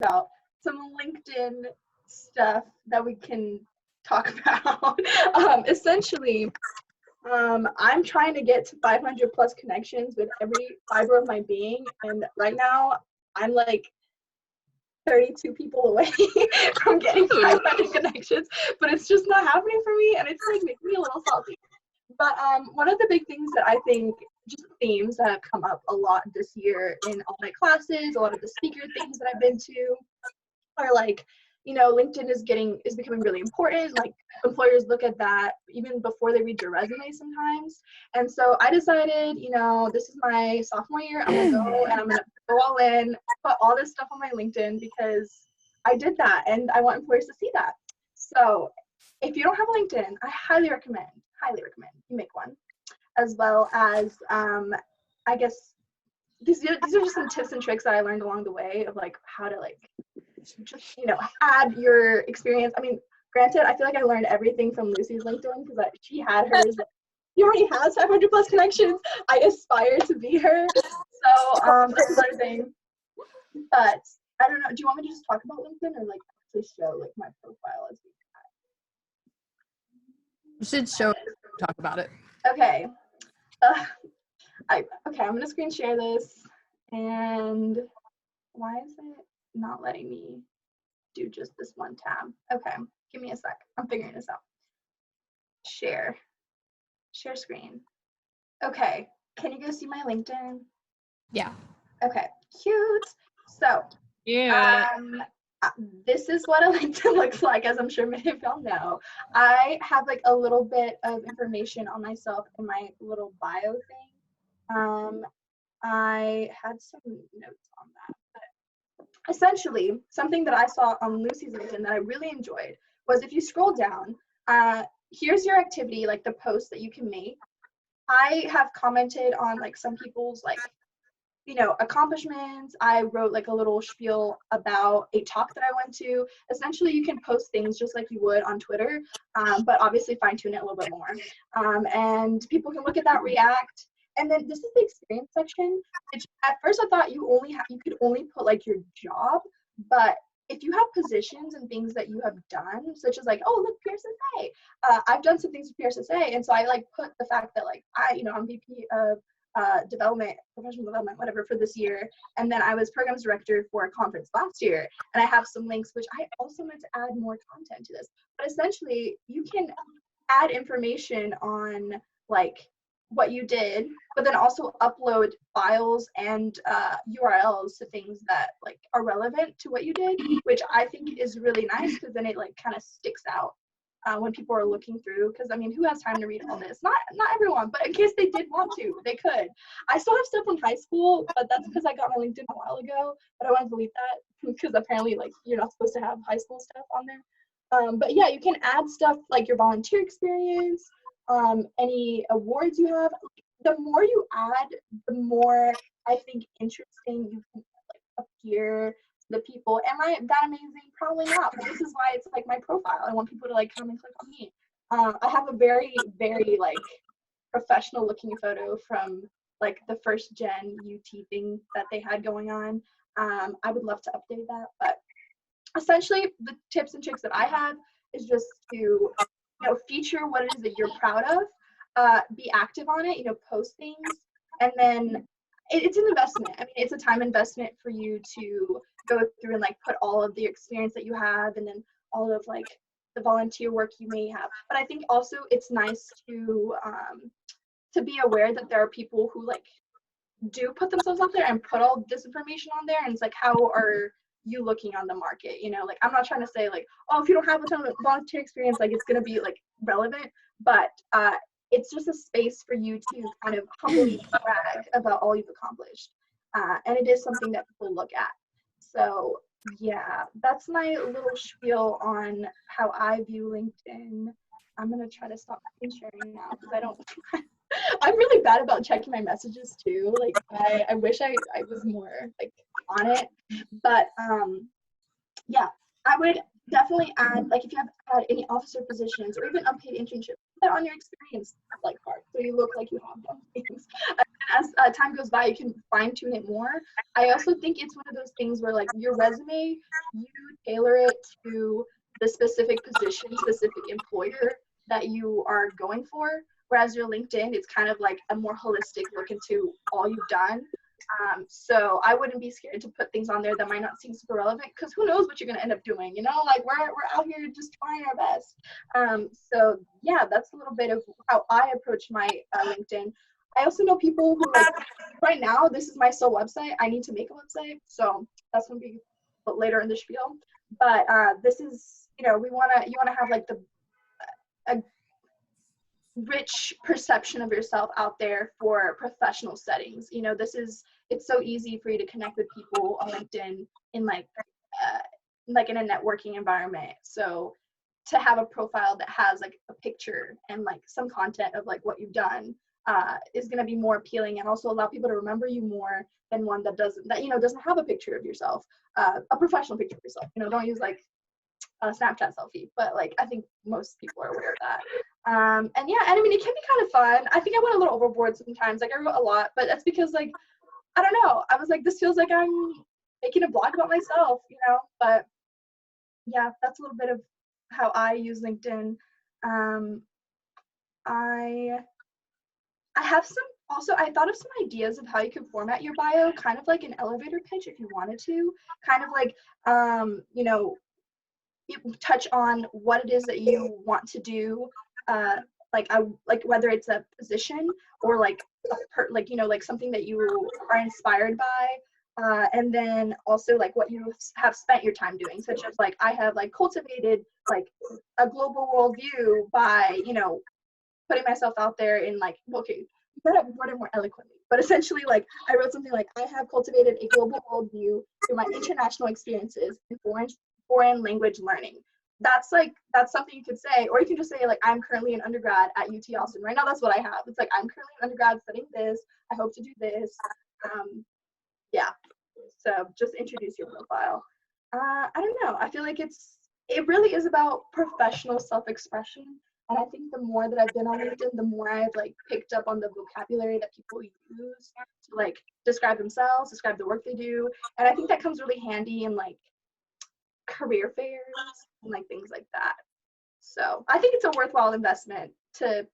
about some LinkedIn stuff that we can talk about. Essentially, I'm trying to get to 500 plus connections with every fiber of my being, and right now I'm like 32 people away from getting 500 connections, but it's just not happening for me, and it's like making me a little salty. But one of the big things that I think, just themes that have come up a lot this year in all my classes, a lot of the speaker things that I've been to, are like, LinkedIn is becoming really important. Like, employers look at that even before they read your resume sometimes. And so I decided, this is my sophomore year, I'm gonna go and I'm gonna go all in, put all this stuff on my LinkedIn, because I did that and I want employers to see that. So if you don't have a LinkedIn, I highly recommend you make one, as well as I guess these are just some tips and tricks that I learned along the way of like how to like just add your experience. I mean, granted, I feel like I learned everything from Lucy's LinkedIn, because she had hers. She already has 500 plus connections. I aspire to be her. So that's another thing. But I don't know. Do you want me to just talk about LinkedIn, or like actually show like my profile as we You should show it, talk about it. Okay. I'm gonna screen share this, and why is it not letting me do just this one tab? Okay, give me a sec. I'm figuring this out. Share screen. Okay, can you go see my LinkedIn? Yeah. Okay, cute. So yeah, this is what a LinkedIn looks like, as I'm sure many of y'all know. I have like a little bit of information on myself in my little bio thing. I had some notes on that, but essentially something that I saw on Lucy's LinkedIn that I really enjoyed was, if you scroll down, here's your activity, like the post that you can make. I have commented on like some people's like accomplishments. I wrote like a little spiel about a talk that I went to. Essentially, you can post things just like you would on Twitter, but obviously fine tune it a little bit more. And people can look at that, react. And then this is the experience section. At first, I thought you could only put like your job, but if you have positions and things that you have done, such as like, oh, look, PRSSA. I've done some things with PRSSA, and so I like put the fact that like I'm VP of professional development, whatever, for this year. And then I was programs director for a conference last year. And I have some links, which I also meant to add more content to this. But essentially, you can add information on like what you did, but then also upload files and URLs to things that like are relevant to what you did, which I think is really nice, because then it like kind of sticks out when people are looking through, because I mean, who has time to read all this? Not everyone, but in case they did want to, they could. I still have stuff from high school, but that's because I got my LinkedIn a while ago, but I want to delete that because apparently like you're not supposed to have high school stuff on there. But yeah, you can add stuff like your volunteer experience, any awards you have. The more you add, the more I think interesting you can like appear the people. Am I that amazing? Probably not, but this is why it's like my profile. I want people to like come and click on me. I have a very, very like professional looking photo from like the first gen UT thing that they had going on. I would love to update that, but essentially the tips and tricks that I have is just to feature what it is that you're proud of, be active on it, post things, and then it's an investment. I mean, it's a time investment for you to go through and like put all of the experience that you have, and then all of like the volunteer work you may have. But I think also it's nice to be aware that there are people who like do put themselves out there and put all this information on there, and it's like, how are you looking on the market? Like, I'm not trying to say like, oh, if you don't have a ton of volunteer experience, like it's gonna be like relevant, but it's just a space for you to kind of humbly brag about all you've accomplished, and it is something that people look at. So yeah, that's my little spiel on how I view LinkedIn. I'm gonna try to stop sharing now because I don't I'm really bad about checking my messages too. Like I wish I was more like on it. But yeah, I would definitely add, like if you have had any officer positions or even unpaid internships, put that on your experience like card so you look like you have done things. And as time goes by, you can fine tune it more. I also think it's one of those things where like your resume, you tailor it to the specific position, specific employer that you are going for. Whereas your LinkedIn, it's kind of like a more holistic look into all you've done. So I wouldn't be scared to put things on there that might not seem super relevant, because who knows what you're gonna end up doing, you know, like we're out here just trying our best. So yeah, that's a little bit of how I approach my LinkedIn. I also know people who like, right now, this is my sole website. I need to make a website, so that's gonna be later in the spiel. But this is, you know, you wanna have like a rich perception of yourself out there for professional settings. You know, it's so easy for you to connect with people on LinkedIn in like in a networking environment. So to have a profile that has like a picture and like some content of like what you've done is going to be more appealing, and also allow people to remember you more than one that doesn't have a picture of yourself, a professional picture of yourself. You know, don't use like a Snapchat selfie, but like I think most people are aware of that. And yeah, and I mean, it can be kind of fun. I think I went a little overboard sometimes. Like I wrote a lot, but that's because like, I don't know. I was like, this feels like I'm making a blog about myself, you know? But yeah, that's a little bit of how I use LinkedIn. I have I thought of some ideas of how you could format your bio, kind of like an elevator pitch if you wanted to, kind of like, you know, touch on what it is that you want to do, like whether it's a position or like like, you know, like something that you are inspired by, and then also like what you have spent your time doing, such as like I have like cultivated like a global worldview by, you know, putting myself out there in like, okay, you gotta word it more eloquently, but essentially like I wrote something like, I have cultivated a global worldview through my international experiences in foreign language learning. That's something you could say, or you can just say like, I'm currently an undergrad at UT Austin. Right now, that's what I have. It's like, I'm currently an undergrad studying this. I hope to do this. Yeah. So just introduce your profile. I don't know. I feel like it really is about professional self-expression. And I think the more that I've been on LinkedIn, the more I've like picked up on the vocabulary that people use to like describe themselves, describe the work they do. And I think that comes really handy in like career fairs and like things like that. So I think it's a worthwhile investment to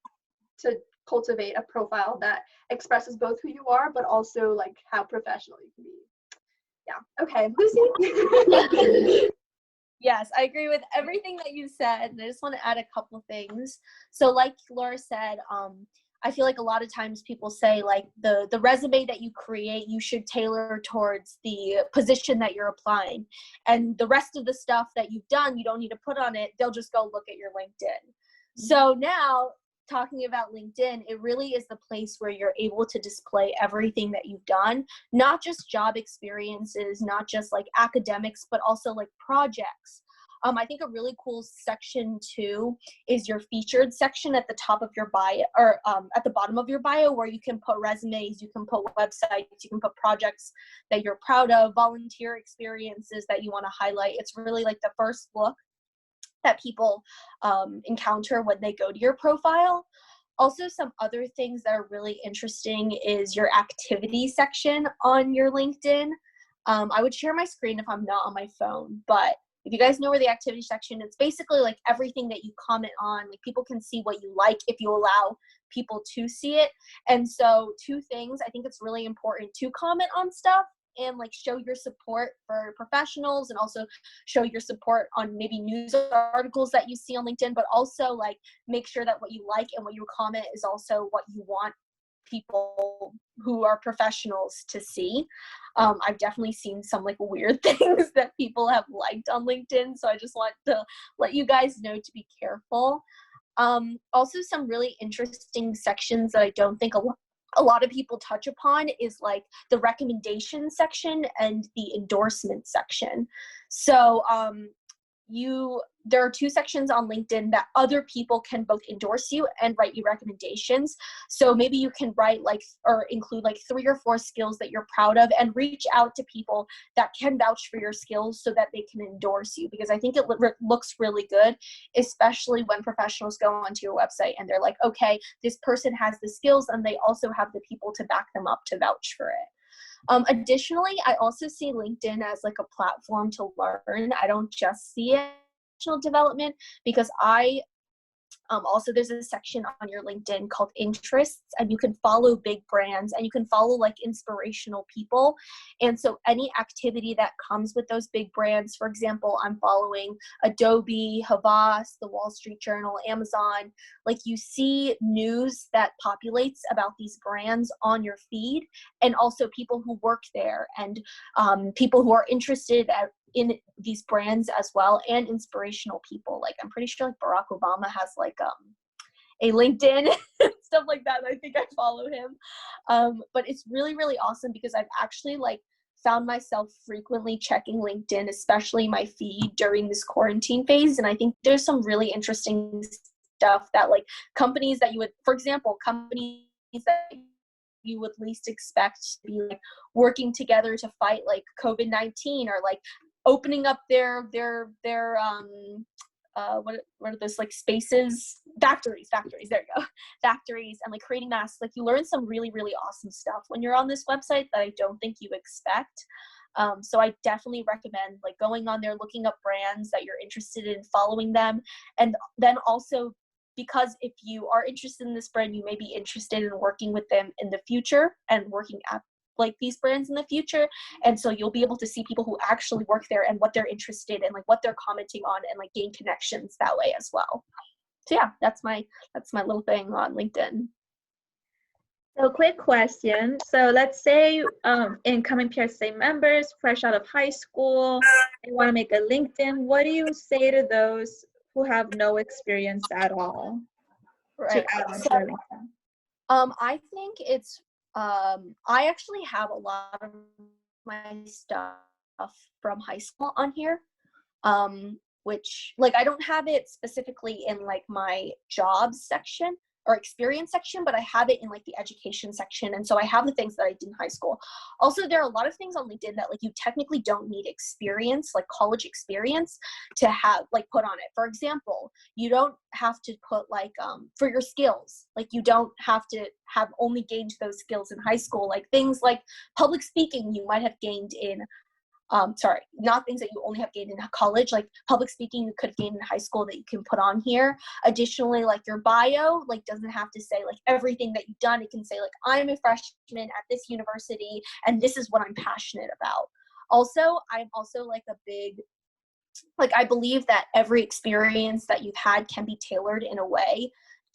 cultivate a profile that expresses both who you are, but also like how professional you can be. Yeah. Okay, Lucy. Yes, I agree with everything that you said, and I just want to add a couple of things. So like Laura said, I feel like a lot of times people say like the resume that you create, you should tailor towards the position that you're applying. And the rest of the stuff that you've done, you don't need to put on it. They'll just go look at your LinkedIn. So now, talking about LinkedIn, it really is the place where you're able to display everything that you've done, not just job experiences, not just like academics, but also like projects. I think a really cool section too is your featured section at the top of your bio, or at the bottom of your bio, where you can put resumes, you can put websites, you can put projects that you're proud of, volunteer experiences that you want to highlight. It's really like the first look that people encounter when they go to your profile. Also, some other things that are really interesting is your activity section on your LinkedIn. I would share my screen if I'm not on my phone, but if you guys know where the activity section, it's basically like everything that you comment on. Like people can see what you like if you allow people to see it. And so 2 things, I think it's really important to comment on stuff and like show your support for professionals, and also show your support on maybe news articles that you see on LinkedIn, but also like make sure that what you like and what you comment is also what you want people who are professionals to see. I've definitely seen some like weird things that people have liked on LinkedIn, so I just want to let you guys know to be careful. Also, some really interesting sections that I don't think a lot of people touch upon is like the recommendation section and the endorsement section. So there are 2 sections on LinkedIn that other people can both endorse you and write you recommendations. So maybe you can write or include 3 or 4 skills that you're proud of and reach out to people that can vouch for your skills so that they can endorse you, because I think it looks really good, especially when professionals go onto your website and they're like, okay, this person has the skills and they also have the people to back them up to vouch for it. Additionally, I also see LinkedIn as a platform to learn. I don't just see it as development, because also there's a section on your LinkedIn called interests, and you can follow big brands and you can follow inspirational people. And so any activity that comes with those big brands, for example, I'm following Adobe, Havas, the Wall Street Journal, Amazon, you see news that populates about these brands on your feed, and also people who work there, and people who are interested in these brands as well, and inspirational people. I'm pretty sure Barack Obama has a LinkedIn, stuff like that. I think I follow him. But it's really, really awesome, because I've actually found myself frequently checking LinkedIn, especially my feed during this quarantine phase. And I think there's some really interesting stuff that companies that you would, for example, companies that you would least expect to be working together to fight COVID-19, or opening up their what are those spaces, factories, there you go, factories, and creating masks. You learn some really, really awesome stuff when you're on this website that I don't think you expect. So I definitely recommend going on there, looking up brands that you're interested in, following them. And then also, because if you are interested in this brand, you may be interested in working with them in the future and working at these brands in the future. And so you'll be able to see people who actually work there and what they're interested in, what they're commenting on, and gain connections that way as well. So yeah, that's my little thing on LinkedIn. So quick question. So let's say incoming PRSSA members, fresh out of high school, they want to make a LinkedIn. What do you say to those who have no experience at all? Right. To add on to their LinkedIn? I think it's I actually have a lot of my stuff from high school on here, which I don't have it specifically in my jobs section or experience section, but I have it in the education section. And so I have the things that I did in high school. Also, there are a lot of things on LinkedIn that you technically don't need experience, college experience, to have put on it. For example, you don't have to put for your skills, you don't have to have only gained those skills in high school, things like public speaking you might have gained in not things that you only have gained in college, public speaking you could have gained in high school that you can put on here. Additionally, your bio doesn't have to say everything that you've done. It can say I'm a freshman at this university and this is what I'm passionate about. Also, I'm also a big I believe that every experience that you've had can be tailored in a way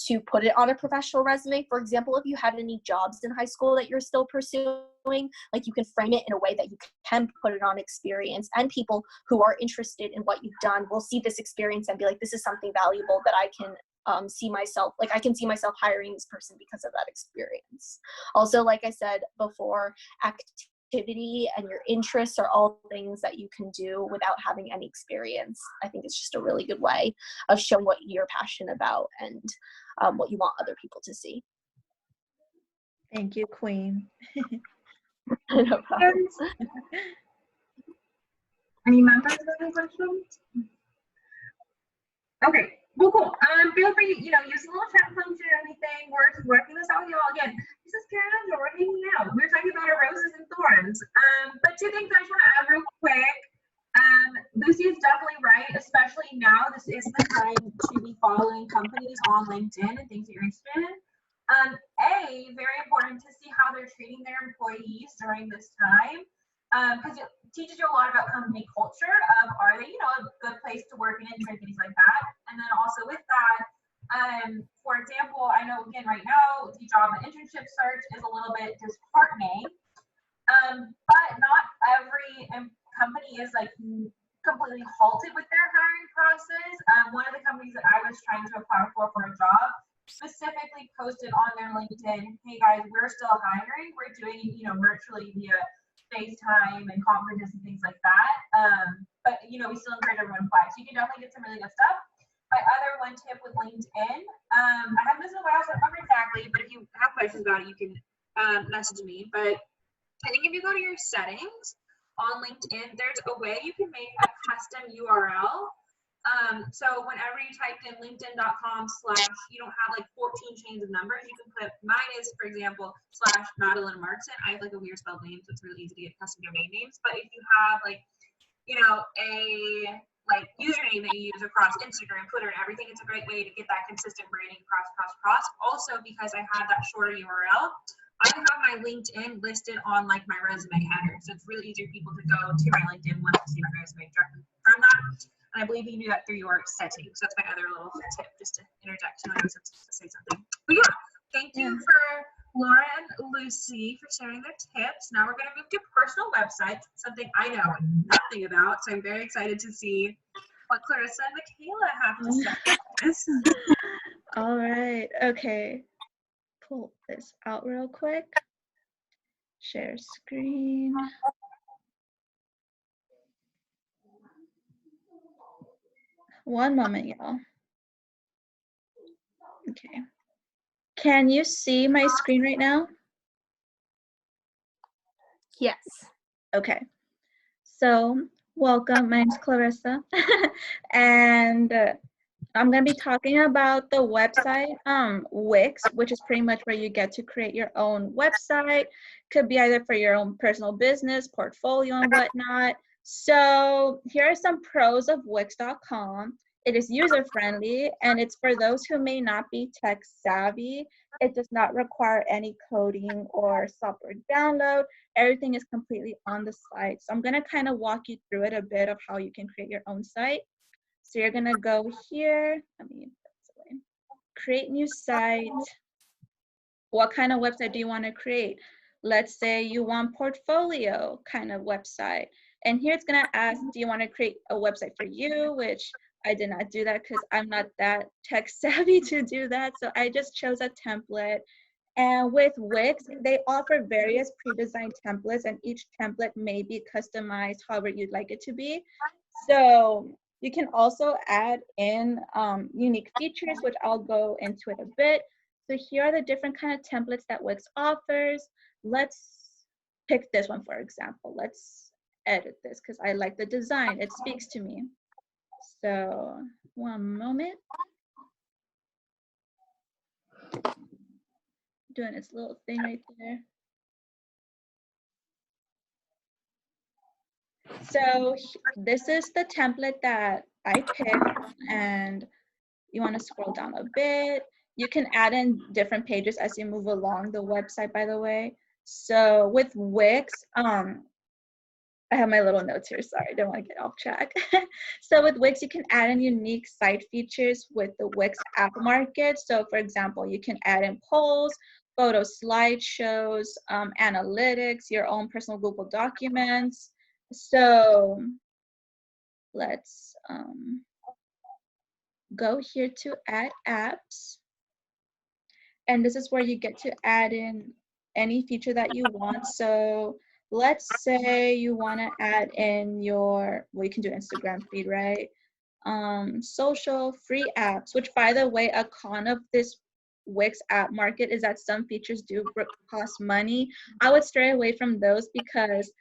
to put it on a professional resume. For example, if you had any jobs in high school that you're still pursuing, you can frame it in a way that you can put it on experience, and people who are interested in what you've done will see this experience and be this is something valuable that I can see myself, I can see myself hiring this person because of that experience. Also, like I said before, activity and your interests are all things that you can do without having any experience. I think it's just a really good way of showing what you're passionate about and what you want other people to see. Thank you, Queen. No problem. Any members have any questions? Okay, well, cool. Feel free, use a little chat function or anything. We're just working this out with y'all again. This is Karen. We're hanging out. We're talking about our roses and thorns. But 2 things I just want to add real quick. Lucy is definitely right, especially now. This is the time to be following companies on LinkedIn and things that you're interested in. Very important to see how they're treating their employees during this time, because it teaches you a lot about company culture of, are they, a good place to work and intern, things like that. And then also with that, for example, I know again right now the job and internship search is a little bit disheartening, but not every company is completely halted with their hiring process. One of the companies that I was trying to apply for a job specifically posted on their LinkedIn, hey guys, we're still hiring. We're doing it, virtually via FaceTime and conferences and things like that. but you know, we still encourage everyone to apply. So you can definitely get some really good stuff. My other one tip with LinkedIn, I haven't listened in a while, so I don't remember exactly, but if you have questions about it, you can message me. But I think if you go to your settings on LinkedIn, there's a way you can make a custom URL. So whenever you type in linkedin.com/ you don't have like 14 chains of numbers, you can put, mine is, for example, / Madeline Markson. I have like a weird spelled name, so it's really easy to get custom domain names. But if you have like, you know, a like username that you use across Instagram, Twitter, and everything, it's a great way to get that consistent branding across. Also, because I have that shorter URL, I have my LinkedIn listed on like my resume header. So it's really easy for people to go to my LinkedIn once to see my resume directly from that. And I believe you can do that through your settings. So that's my other little tip, just to interject when I was to say something. But yeah, thank you for Laura and Lucy for sharing their tips. Now we're going to move to personal websites, something I know nothing about. So I'm very excited to see what Clarissa and Michaela have to say about this. All right. Okay. Pull this out real quick. Share screen. One moment, y'all. Okay. Can you see my screen right now? Yes. Okay. So, welcome. My name's Clarissa. And I'm going to be talking about the website Wix, which is pretty much where you get to create your own website. Could be either for your own personal business, portfolio, and whatnot. So here are some pros of Wix.com. It is user-friendly, and it's for those who may not be tech savvy. It does not require any coding or software download. Everything is completely on the site. So I'm going to kind of walk you through it a bit of how you can create your own site. So you're gonna go here, create new site. What kind of website do you wanna create? Let's say you want portfolio kind of website. And here it's gonna ask, do you wanna create a website for you? Which I did not do that because I'm not that tech savvy to do that. So I just chose a template. And with Wix, they offer various pre-designed templates, and each template may be customized however you'd like it to be. So you can also add in unique features, which I'll go into it a bit. So here are the different kind of templates that Wix offers. Let's pick this one, for example. Let's edit this because I like the design. It speaks to me. So one moment. Doing its little thing right there. So this is the template that I picked, and you want to scroll down a bit. You can add in different pages as you move along the website, by the way. So with Wix, I have my little notes here, sorry, I don't want to get off track. So with Wix, you can add in unique site features with the Wix app market. So for example, you can add in polls, photo slideshows, analytics, your own personal Google documents. So let's go here to add apps. And this is where you get to add in any feature that you want. So let's say you want to add in your, well, you can do Instagram feed, right? Social free apps, which by the way, a con of this Wix app market is that some features do cost money. I would stray away from those because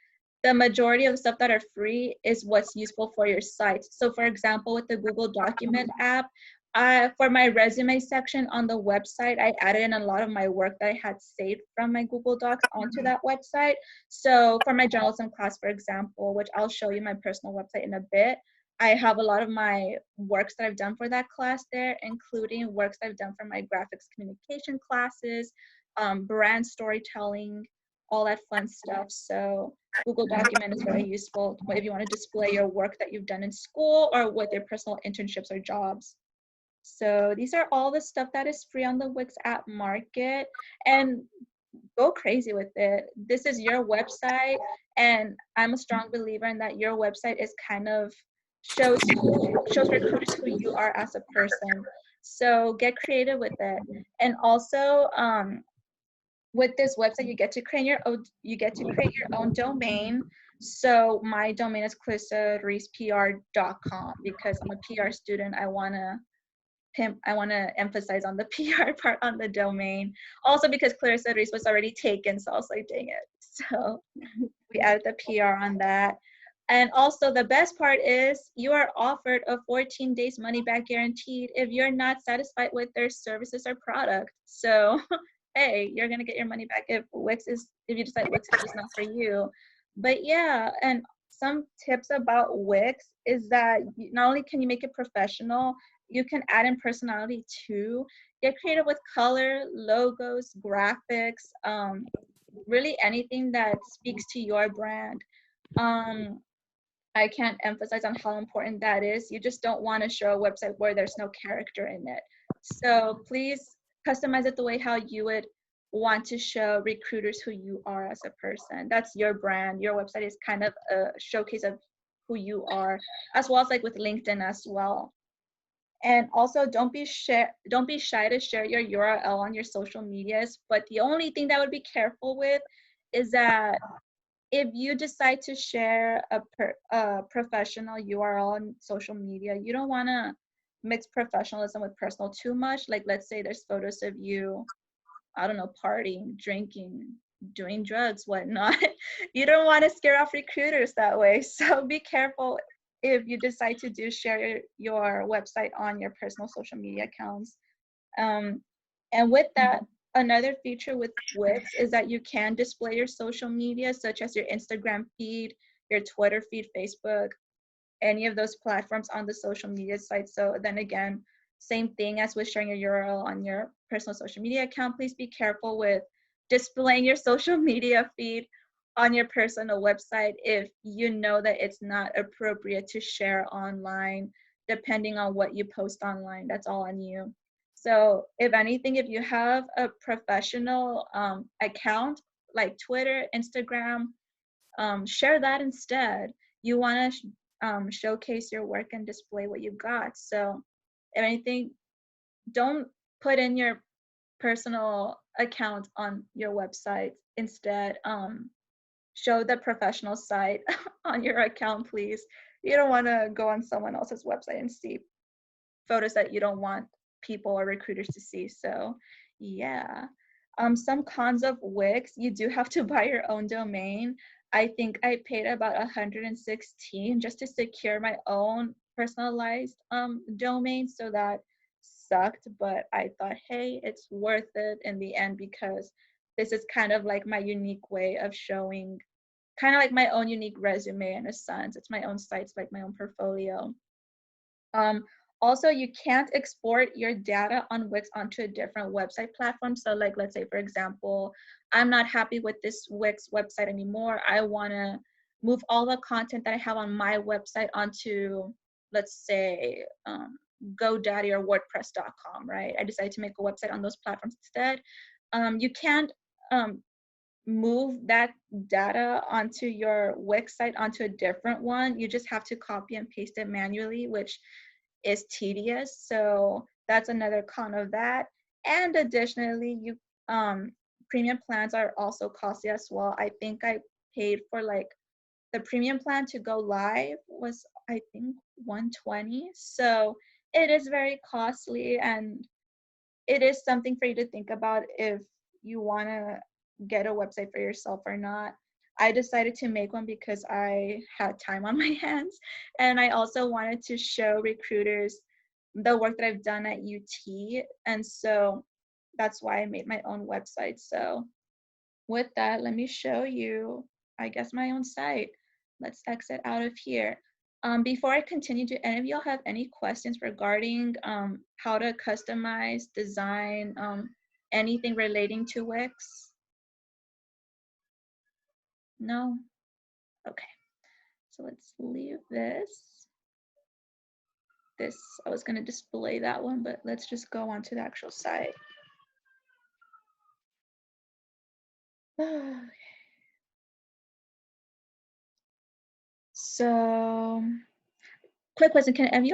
the majority of the stuff that are free is what's useful for your site. So for example, with the Google Document app, for my resume section on the website, I added in a lot of my work that I had saved from my Google Docs onto that website. So for my journalism class, for example, which I'll show you my personal website in a bit, I have a lot of my works that I've done for that class there, including works I've done for my graphics communication classes, brand storytelling, all that fun stuff. So Google Document is very useful if you want to display your work that you've done in school or with your personal internships or jobs. So these are all the stuff that is free on the Wix app market, and go crazy with it. This is your website, and I'm a strong believer in that your website is kind of shows recruiters who you are as a person. So get creative with it. And also with this website, you get to create your own domain. So my domain is clarissarespr.com because I'm a PR student. I want to emphasize on the PR part on the domain. Also because Clarissa Reese was already taken, so I was like, dang it. So we added the PR on that. And also the best part is you are offered a 14 days money back guaranteed if you're not satisfied with their services or product. So hey, you're gonna get your money back if you decide Wix is just not for you. But yeah, and some tips about Wix is that not only can you make it professional, you can add in personality too. Get creative with color, logos, graphics, really anything that speaks to your brand. I can't emphasize on how important that is. You just don't want to show a website where there's no character in it. So please customize it the way how you would want to show recruiters who you are as a person. That's your brand. Your website is kind of a showcase of who you are, as well as like with LinkedIn as well. And also don't be shy to share your URL on your social medias. But the only thing that I would be careful with is that if you decide to share a professional URL on social media, you don't want to mix professionalism with personal too much. Like, let's say there's photos of you, I don't know, partying, drinking, doing drugs, whatnot. You don't want to scare off recruiters that way. So be careful if you decide to share your website on your personal social media accounts. And with that, another feature with Wix is that you can display your social media, such as your Instagram feed, your Twitter feed, Facebook, any of those platforms on the social media site. So then again, same thing as with sharing your URL on your personal social media account. Please be careful with displaying your social media feed on your personal website if you know that it's not appropriate to share online, depending on what you post online. That's all on you. So if anything, if you have a professional account like Twitter, Instagram, share that instead. You want to showcase your work and display what you got. So if anything, don't put in your personal account on your website. Instead, show the professional side on your account, please. You don't want to go on someone else's website and see photos that you don't want people or recruiters to see. So yeah. Some cons of Wix, you do have to buy your own domain. I think I paid about 116 just to secure my own personalized domain. So that sucked, but I thought, hey, it's worth it in the end because this is kind of like my unique way of showing, kind of like my own unique resume in a sense. It's my own site, it's like my own portfolio. Also, you can't export your data on Wix onto a different website platform. So like, let's say, for example, I'm not happy with this Wix website anymore. I want to move all the content that I have on my website onto, let's say, GoDaddy or WordPress.com, right? I decided to make a website on those platforms instead. You can't move that data onto your Wix site onto a different one. You just have to copy and paste it manually, which is tedious. So that's another con of that. And additionally, you premium plans are also costly as well. I think I paid for like the premium plan to go live was, I think, $120. So it is very costly, and it is something for you to think about if you want to get a website for yourself or not. I decided to make one because I had time on my hands, and I also wanted to show recruiters the work that I've done at UT, and so that's why I made my own website. So with that, let me show you, I guess, my own site. Let's exit out of here. Before I continue, do any of y'all have any questions regarding how to customize, design, anything relating to Wix? No? Okay, so let's leave this. I was gonna display that one, but let's just go on to the actual site. Okay. So, quick question, can any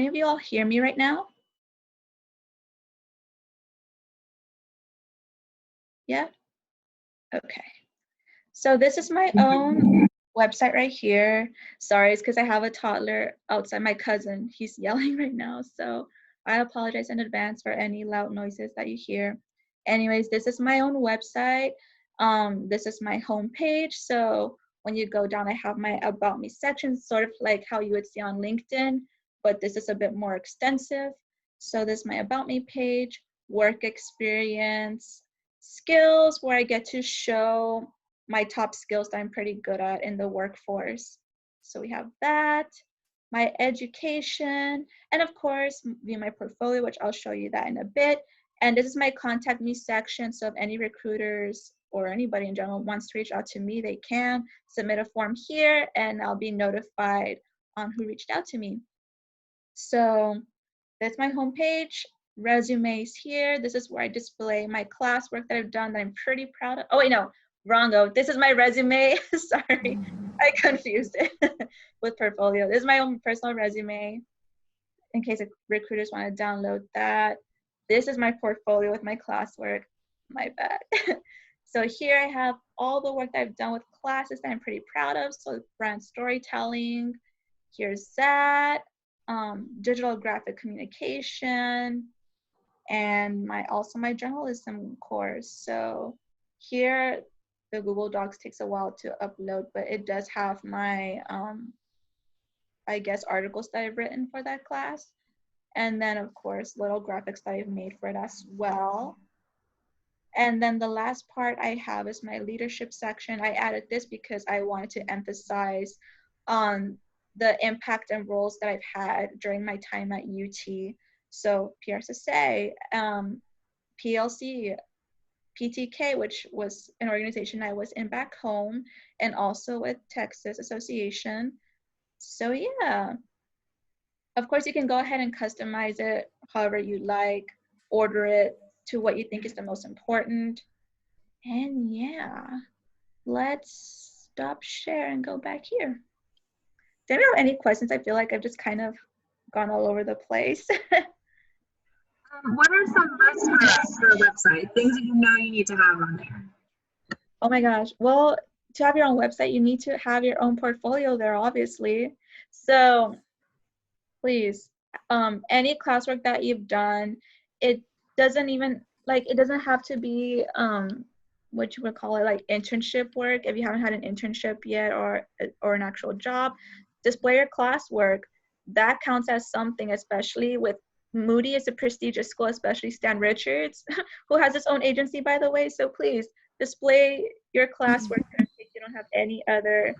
of you all hear me right now? Yeah? Okay. So this is my own website right here. Sorry, it's because I have a toddler outside, my cousin. He's yelling right now, so I apologize in advance for any loud noises that you hear. Anyways, this is my own website. This is my homepage. So when you go down, I have my About Me section, sort of like how you would see on LinkedIn, but this is a bit more extensive. So this is my About Me page, work experience, skills, where I get to show my top skills that I'm pretty good at in the workforce. So we have that, my education, and of course, view my portfolio, which I'll show you that in a bit. And this is my contact me section. So if any recruiters or anybody in general wants to reach out to me, they can submit a form here and I'll be notified on who reached out to me. So that's my homepage. Resumes here. This is where I display my classwork that I've done that I'm pretty proud of. Oh wait, no, wrongo. This is my resume. Sorry, I confused it with portfolio. This is my own personal resume in case recruiters want to download that. This is my portfolio with my classwork. My bad. So here I have all the work that I've done with classes that I'm pretty proud of. So brand storytelling, here's that, digital graphic communication, and also my journalism course. So here the Google Docs takes a while to upload, but it does have my, I guess, articles that I've written for that class. And then of course, little graphics that I've made for it as well. And then the last part I have is my leadership section. I added this because I wanted to emphasize on the impact and roles that I've had during my time at UT. So PRSSA, PLC, PTK, which was an organization I was in back home, and also with Texas Association. So yeah, of course you can go ahead and customize it however you like, order it to what you think is the most important. And yeah, let's stop share and go back here. Do you have any questions? I feel like I've just kind of gone all over the place. What are some must-haves for a website? Things that you know you need to have on there. Oh my gosh. Well, to have your own website, you need to have your own portfolio there, obviously. So please, any classwork that you've done, it doesn't have to be what you would call it, like internship work. If you haven't had an internship yet or an actual job, display your classwork. That counts as something, especially with Moody is a prestigious school, especially Stan Richards, who has his own agency, by the way. So please display your classwork in case you don't have any other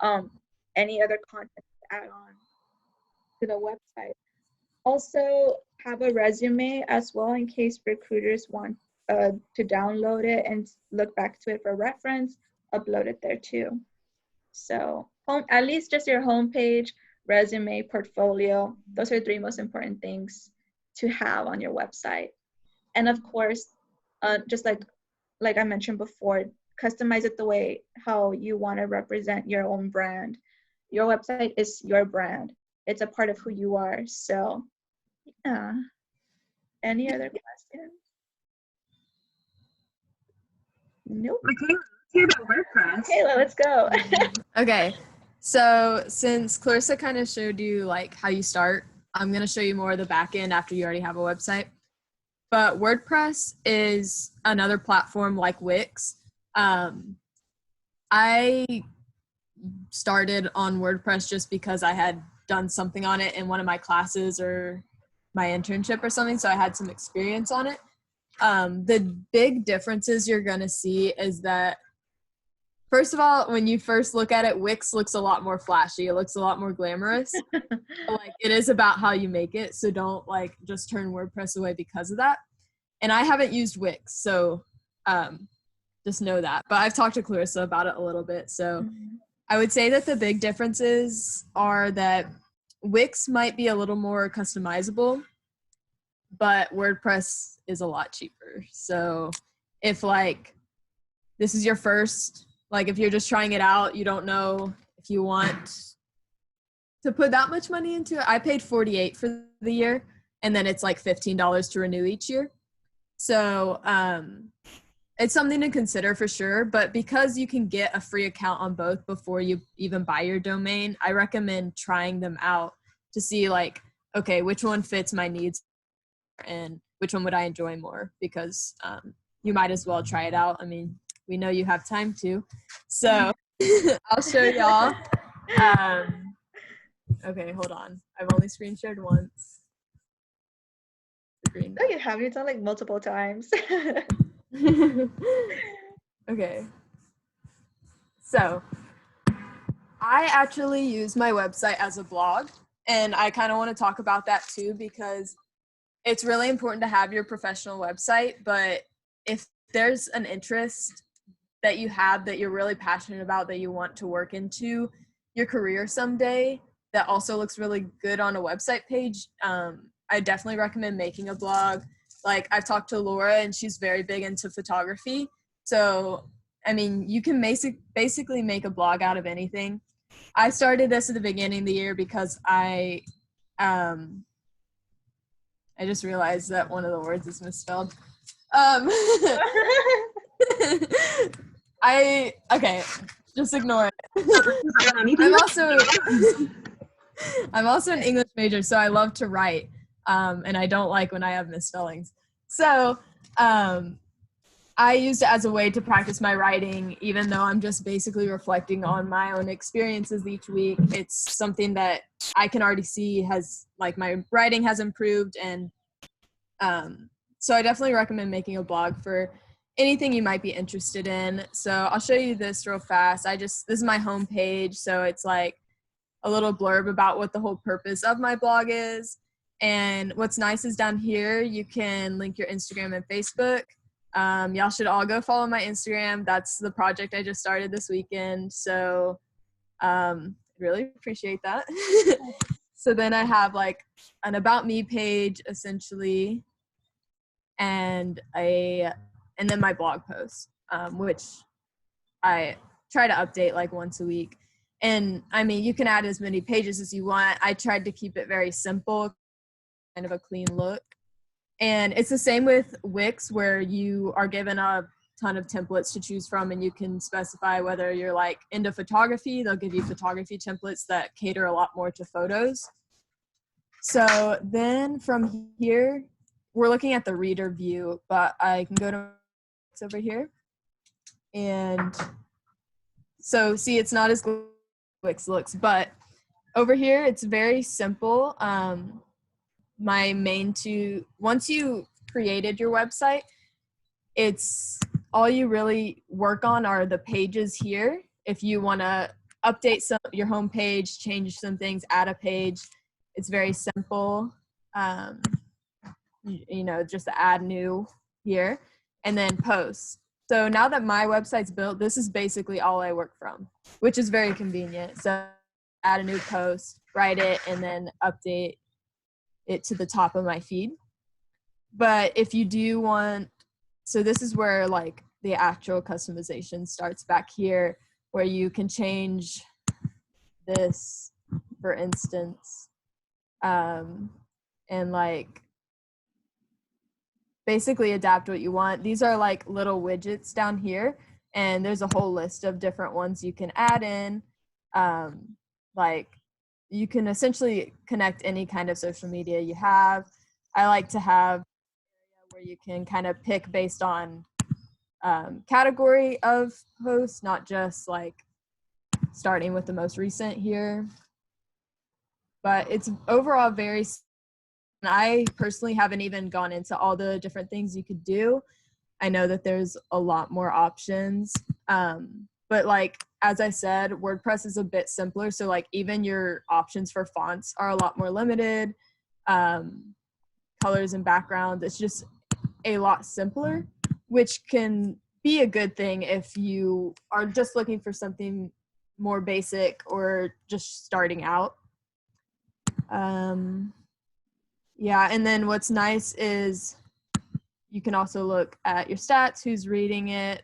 content to add on to the website. Also have a resume as well in case recruiters want to download it and look back to it for reference. Upload it there too. So at least just your homepage, resume, portfolio. Those are 3 most important things to have on your website. And of course, just like I mentioned before, customize it the way how you want to represent your own brand. Your website is your brand. It's a part of who you are. So yeah. Any other questions? Nope. Okay, let's hear about WordPress. Okay, let's go. Okay, so since Clarissa kind of showed you like how you start, I'm going to show you more of the back end after you already have a website. But WordPress is another platform like Wix. I started on WordPress just because I had done something on it in one of my classes or my internship or something, so I had some experience on it. The big differences you're going to see is that, first of all, when you first look at it, Wix looks a lot more flashy. It looks a lot more glamorous. Like, it is about how you make it, so don't like just turn WordPress away because of that. And I haven't used Wix, so just know that. But I've talked to Clarissa about it a little bit, so I would say that the big differences are that Wix might be a little more customizable, but WordPress is a lot cheaper. So if like this is your first, like if you're just trying it out, you don't know if you want to put that much money into it. I paid $48 for the year, and then it's like $15 to renew each year. So it's something to consider for sure, but because you can get a free account on both before you even buy your domain, I recommend trying them out to see like, okay, which one fits my needs and which one would I enjoy more, because you might as well try it out. I mean, we know you have time to. So I'll show y'all. Okay, hold on. I've only screen shared once. No, you have. You've done like multiple times. Okay. So I actually use my website as a blog, and I kind of want to talk about that too, because it's really important to have your professional website, but if there's an interest that you have that you're really passionate about, that you want to work into your career someday, that also looks really good on a website page, I definitely recommend making a blog. Like, I've talked to Laura and she's very big into photography. So, I mean, you can basically make a blog out of anything. I started this at the beginning of the year because I just realized that one of the words is misspelled. Okay, just ignore it. I'm also an English major, so I love to write, and I don't like when I have misspellings. So I used it as a way to practice my writing, even though I'm just basically reflecting on my own experiences each week. It's something that I can already see has, like, my writing has improved, and so I definitely recommend making a blog for anything you might be interested in. So I'll show you this real fast. This is my home page, so it's like a little blurb about what the whole purpose of my blog is. And what's nice is down here, you can link your Instagram and Facebook. Y'all should all go follow my Instagram. That's the project I just started this weekend. So really appreciate that. So then I have like an about me page essentially, and then my blog post, which I try to update like once a week. And I mean, you can add as many pages as you want. I tried to keep it very simple, kind of a clean look. And it's the same with Wix, where you are given a ton of templates to choose from, and you can specify whether you're like into photography. They'll give you photography templates that cater a lot more to photos. So then from here, we're looking at the reader view, but I can go to over here. And so see, it's not as Wix looks, but over here, it's very simple. Once you created your website, it's all you really work on are the pages here. If you want to update your home page, change some things, add a page, it's very simple. Just add new here, and then post. So now that my website's built, this is basically all I work from, which is very convenient. So add a new post, write it, and then update it to the top of my feed. But if you do so this is where like the actual customization starts back here, where you can change this, for instance, and like basically adapt what you want. These are like little widgets down here, and there's a whole list of different ones you can add in. Like you can essentially connect any kind of social media you have. I like to have where you can kind of pick based on category of posts, not just like starting with the most recent here. But it's overall very, I personally haven't even gone into all the different things you could do. I know that there's a lot more options. But like, as I said, WordPress is a bit simpler. So like even your options for fonts are a lot more limited. Colors and backgrounds, it's just a lot simpler, which can be a good thing if you are just looking for something more basic or just starting out. Yeah, and then what's nice is you can also look at your stats, who's reading it.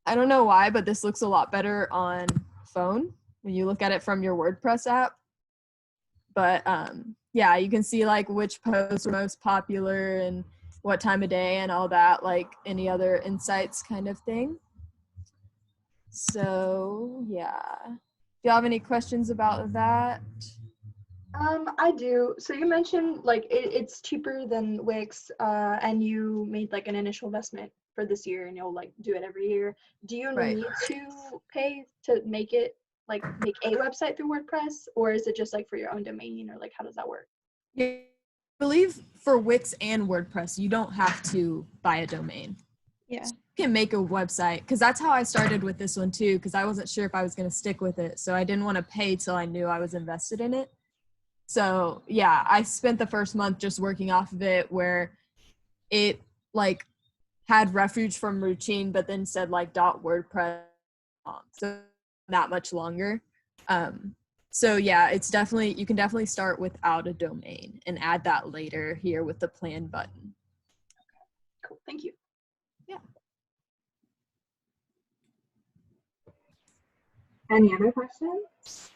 I don't know why, but this looks a lot better on phone when you look at it from your WordPress app. But yeah, you can see like which posts are most popular, and what time of day and all that, like any other insights kind of thing. So yeah. Do you have any questions about that? I do. So you mentioned like it's cheaper than Wix, and you made like an initial investment for this year, and you'll like do it every year. Do you Right. need to pay to make it like make a website through WordPress, or is it just like for your own domain, or like how does that work? Yeah, I believe for Wix and WordPress, you don't have to buy a domain. Yeah. You can make a website, because that's how I started with this one too, because I wasn't sure if I was going to stick with it. So I didn't want to pay till I knew I was invested in it. So yeah, I spent the first month just working off of it, where it like had refuge from routine, but then said like .wordpress, so not much longer. So yeah, it's definitely, you can definitely start without a domain and add that later here with the plan button. Cool. Thank you. Yeah. Any other questions?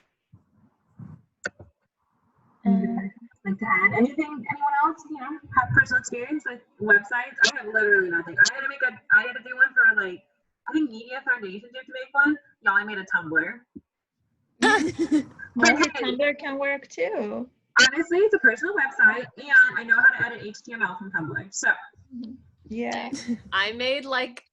Like to add anything? Anyone else? You know, have personal experience with websites? I have literally nothing. I had to do one for like, I think Media Foundation did to make one. Y'all, I made a Tumblr. Well, But hey, Tumblr can work too. honestly, it's a personal website, and I know how to edit HTML from Tumblr. So Yeah. I made like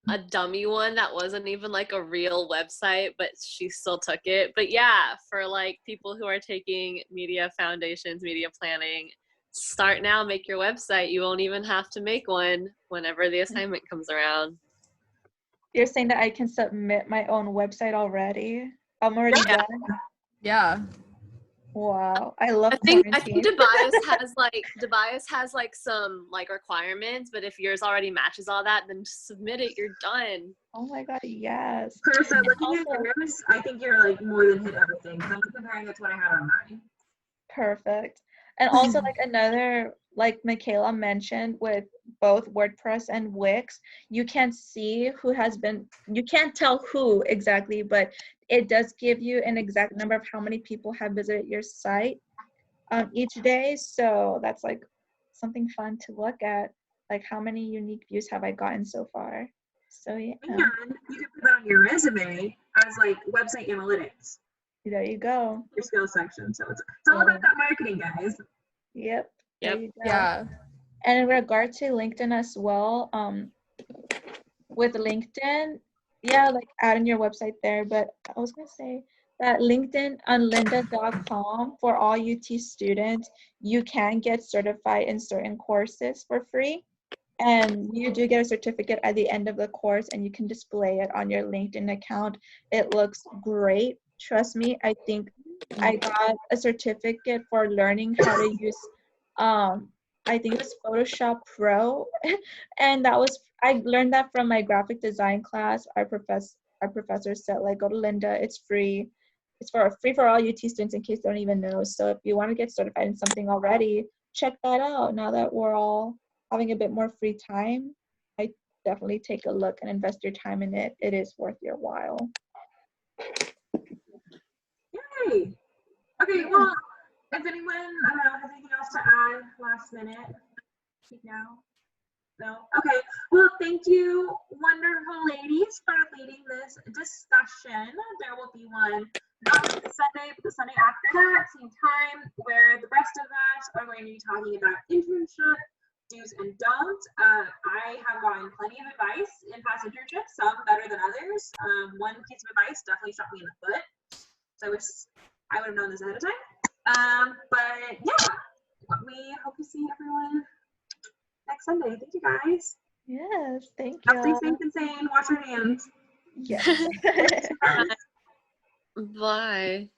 a dummy one that wasn't even like a real website, but she still took it. But yeah, for like people who are taking media foundations, media planning, start now, make your website. You won't even have to make one whenever the assignment comes around. You're saying that I can submit my own website already? I'm already Yeah. done? Yeah. Wow. I love I think quarantine. Tobias has like some like requirements, but if yours already matches all that, then just submit it. You're done. Oh my god, yes. Carissa, And looking at also- yours, I think you're like more than hit everything. So I'm comparing it to what I had on mine. Perfect. And also like another, like Michaela mentioned, with both WordPress and Wix, you can't see who has been, you can't tell who exactly, but it does give you an exact number of how many people have visited your site each day. So that's like something fun to look at, like how many unique views have I gotten so far. So yeah, And you can put that on your resume as like website analytics, there you go. your skills section. So it's all about that marketing, guys. Yep. There Yep. you go. Yeah. And in regard to LinkedIn as well, with LinkedIn, yeah, like adding your website there. But I was gonna say that LinkedIn on lynda.com for all UT students, you can get certified in certain courses for free. And you do get a certificate at the end of the course, and you can display it on your LinkedIn account. It looks great. Trust me, I think I got a certificate for learning how to use I think it was Photoshop Pro. And that was, I learned that from my graphic design class. Our professor said, like, go to Linda, it's free. It's free for all UT students in case they don't even know. So if you want to get certified in something already, check that out. Now that we're all having a bit more free time, I definitely take a look and invest your time in it. It is worth your while. Yay! Okay, well, if anyone, I don't know, has anything else to add last minute? Speak now. No? Okay. Well, thank you, wonderful ladies, for leading this discussion. There will be one not this Sunday, but the Sunday after that, same time, where the rest of us are going to be talking about internship, do's and don'ts. I have gotten plenty of advice in past internships, some better than others. One piece of advice definitely shot me in the foot. So I wish I would have known this ahead of time. But yeah, we hope to see everyone next Sunday. Thank you, guys. Yes, thank Stay you. safe and sane. Wash your hands. Yes. Bye.